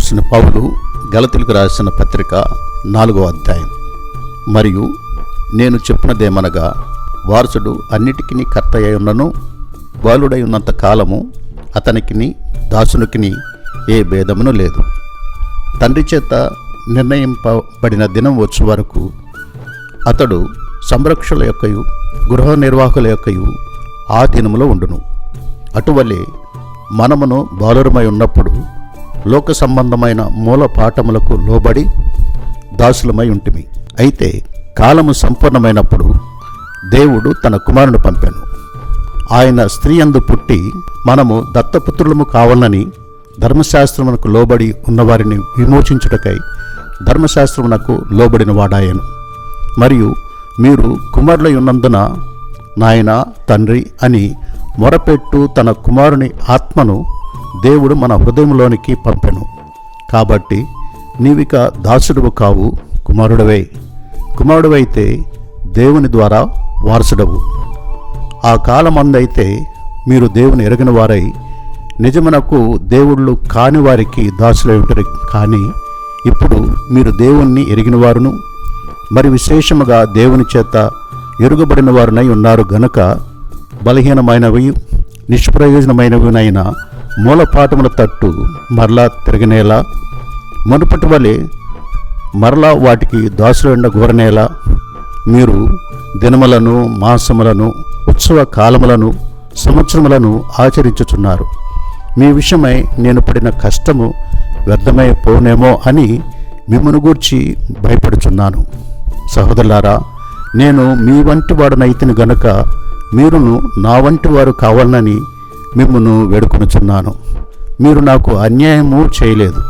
అపోస్తలుడైన పౌలు గలతీయులకు రాసిన పత్రిక 4వ అధ్యాయం. మరియు నేను చెప్పినదేమనగా, వారసుడు అన్నిటికీ కర్త అయి ఉన్నను, బాలుడై ఉన్నంత కాలము అతనికిని దాసునికిని ఏ భేదమును లేదు. తండ్రి చేత నిర్ణయింపబడిన దినం వచ్చే వరకు అతడు సంరక్షకుల యొక్కయు గృహ నిర్వాహకుల యొక్కయు ఆ దినములో ఉండును. అటువలే మనమును బాలురమై ఉన్నప్పుడు లోక సంబంధమైన మూల పాఠములకు లోబడి దాసులమై ఉంటిమి. అయితే కాలము సంపూర్ణమైనప్పుడు దేవుడు తన కుమారుని పంపాను. ఆయన స్త్రీ యందు పుట్టి మనము దత్తపుత్రులము కావాలని ధర్మశాస్త్రమునకు లోబడి ఉన్నవారిని విమోచించుటకై ధర్మశాస్త్రమునకు లోబడిన వాడాయను. మరియు మీరు కుమారులై ఉన్నందున నాయన తండ్రి అని మొరపెట్టు తన కుమారుని ఆత్మను దేవుడు మన హృదయంలోనికి పంపెను. కాబట్టి నీవిక దాసుడువు కావు, కుమారుడవే. కుమారుడవైతే దేవుని ద్వారా వారసుడవు. ఆ కాలమందైతే మీరు దేవుని ఎరగిన వారై నిజమునకు దేవుళ్ళు కాని వారికి దాసులై ఉంటారు. కానీ ఇప్పుడు మీరు దేవుణ్ణి ఎరిగిన వారును మరి విశేషముగా దేవుని చేత ఎరుగబడిన వారునై ఉన్నారు గనుక బలహీనమైనవి నిష్ప్రయోజనమైనవినైన మూలపాఠముల తట్టు మరలా తిరగనేలా, మునుపటి వలె మరలా వాటికి దాసులండ గోరనేలా మీరు దినములను మాసములను ఉత్సవ కాలములను సంవత్సరములను ఆచరించుచున్నారు. మీ విషయమై నేను పడిన కష్టము వ్యర్థమై పోనేమో అని మిమ్మును గూర్చి భయపడుచున్నాను. సహోదరులారా, నేను మీ వంటి వాడునైతిని గనుక మీరును నా వంటి వారు కావాలని మిమ్మును వేడుకొనుచున్నాను. మీరు నాకు అన్యాయము చేయలేదు.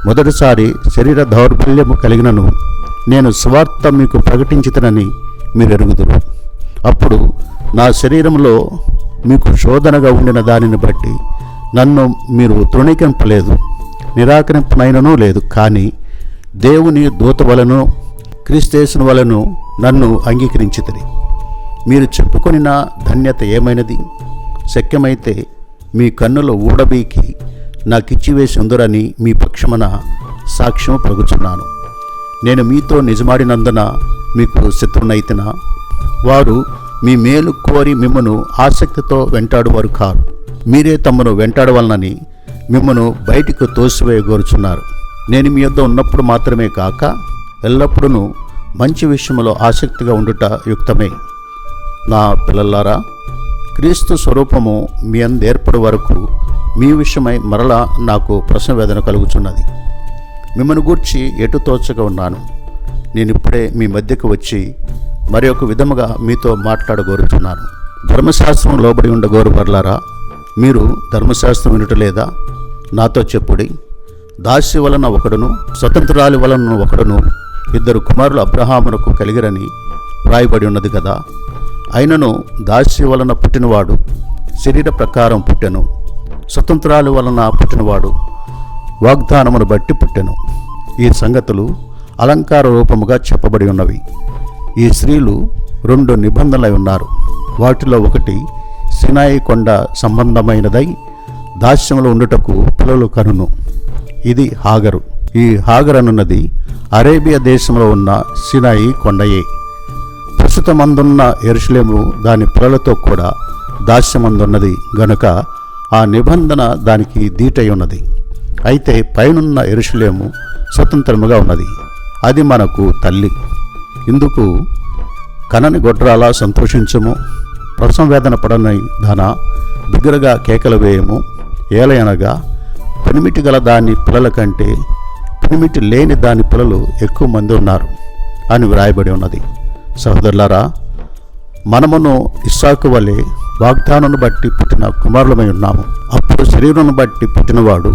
మొదటిసారి శరీర దౌర్బల్యము కలిగినను నేను స్వార్థ మీకు ప్రకటించుతనని మీరు ఎరుగుదురు. అప్పుడు నా శరీరంలో మీకు శోధనగా ఉండిన దానిని బట్టి నన్ను మీరు తృణీకరింపలేదు, నిరాకరింపనైనను లేదు. కానీ దేవుని దూత వలన క్రీస్తు వలన నన్ను అంగీకరించితిరి. మీరు చెప్పుకొనిన ధన్యత ఏమైనది? శక్యమైతే మీ కన్నుల ఊడబీకి నాకిచ్చివేసి ఉందరని మీ పక్షమున సాక్ష్యం పలుకుచున్నాను. నేను మీతో నిజమాడినందున మీకు శత్రునైతినా? వారు మీ మేలు కోరి మిమ్మను ఆసక్తితో వెంటాడువారు కారు. మీరే తమను వెంటాడవలనని మిమ్మను బయటికి తోసివేయగోరుచున్నారు. నేను మీ యొద్ద ఉన్నప్పుడు మాత్రమే కాక ఎల్లప్పుడూ మంచి విషయంలో ఆసక్తిగా ఉండుట యుక్తమే. నా పిల్లలారా, క్రీస్తు స్వరూపము మీ అందు ఏర్పడే వరకు మీ విషయమై మరలా నాకు ప్రసవేదన కలుగుచున్నది. మిమ్మల్ని గూర్చి ఎటు తోచగా ఉన్నాను. నేను ఇప్పుడే మీ మధ్యకు వచ్చి మరి ఒక విధముగా మీతో మాట్లాడగోరుచున్నాను. ధర్మశాస్త్రం లోబడి ఉండగోరు వర్లారా, మీరు ధర్మశాస్త్రం వినటలేదా? నాతో చెప్పుడి. దాసి వలన ఒకడును స్వతంత్రాలి వలన ఒకడును ఇద్దరు కుమారులు అబ్రహామునకు కలిగిరని వ్రాయబడి ఉన్నది కదా. అయినను దాసి వలన పుట్టినవాడు శరీర ప్రకారం పుట్టెను, స్వతంత్రాల వలన పుట్టినవాడు వాగ్దానమును బట్టి పుట్టెను. ఈ సంగతులు అలంకార రూపముగా చెప్పబడి ఉన్నవి. ఈ స్త్రీలు 2 నిబంధనలై ఉన్నారు. వాటిలో ఒకటి సినాయి కొండ సంబంధమైనదై దాస్యంలో ఉండుటకు పిల్లలు కనును. ఇది హాగరు. ఈ హాగర్ అనున్నది అరేబియా దేశంలో ఉన్న సినాయి కొండయే. ప్రస్తుతమందున్న యెరూషలేము దాని పిల్లలతో కూడా దాస్యమందున్నది గనుక ఆ నిబంధన దానికి దీటై ఉన్నది. అయితే పైనున్న యెరూషలేము స్వతంత్రముగా ఉన్నది. అది మనకు తల్లి. ఇందుకు కనని గొడ్రాలా సంతోషించము, ప్రసవ వేదన పడని దానా బిగ్గరగా కేకలు వేయము. ఏలయనగా పెనిమిటి గల దాని పిల్లల కంటే పెనిమిటి లేని దాని పిల్లలు ఎక్కువ మంది ఉన్నారు అని వ్రాయబడి ఉన్నది. సహోదరులారా, మనమును ఇస్సాకు వలె వాగ్దానమును బట్టి పుట్టిన కుమారులమై ఉన్నాము. అప్పుడు శరీరమును బట్టి పుట్టినవాడు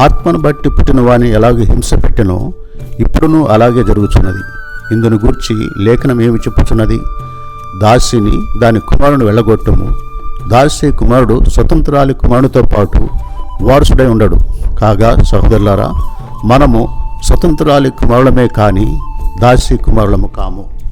ఆత్మను బట్టి పుట్టిన వాని ఎలాగ హింస పెట్టినో ఇప్పుడును అలాగే జరుగుతున్నది. ఇందును గూర్చి లేఖనం ఏమి చెప్పుచున్నది? దాసిని దాని కుమారుని వెళ్ళగొట్టుము. దాసి కుమారుడు స్వతంత్రాలి కుమారునితో పాటు వారసుడై ఉండడు. కాగా సహోదరులారా, మనము స్వతంత్రాలి కుమారులమే కానీ దాసి కుమారులము కాము.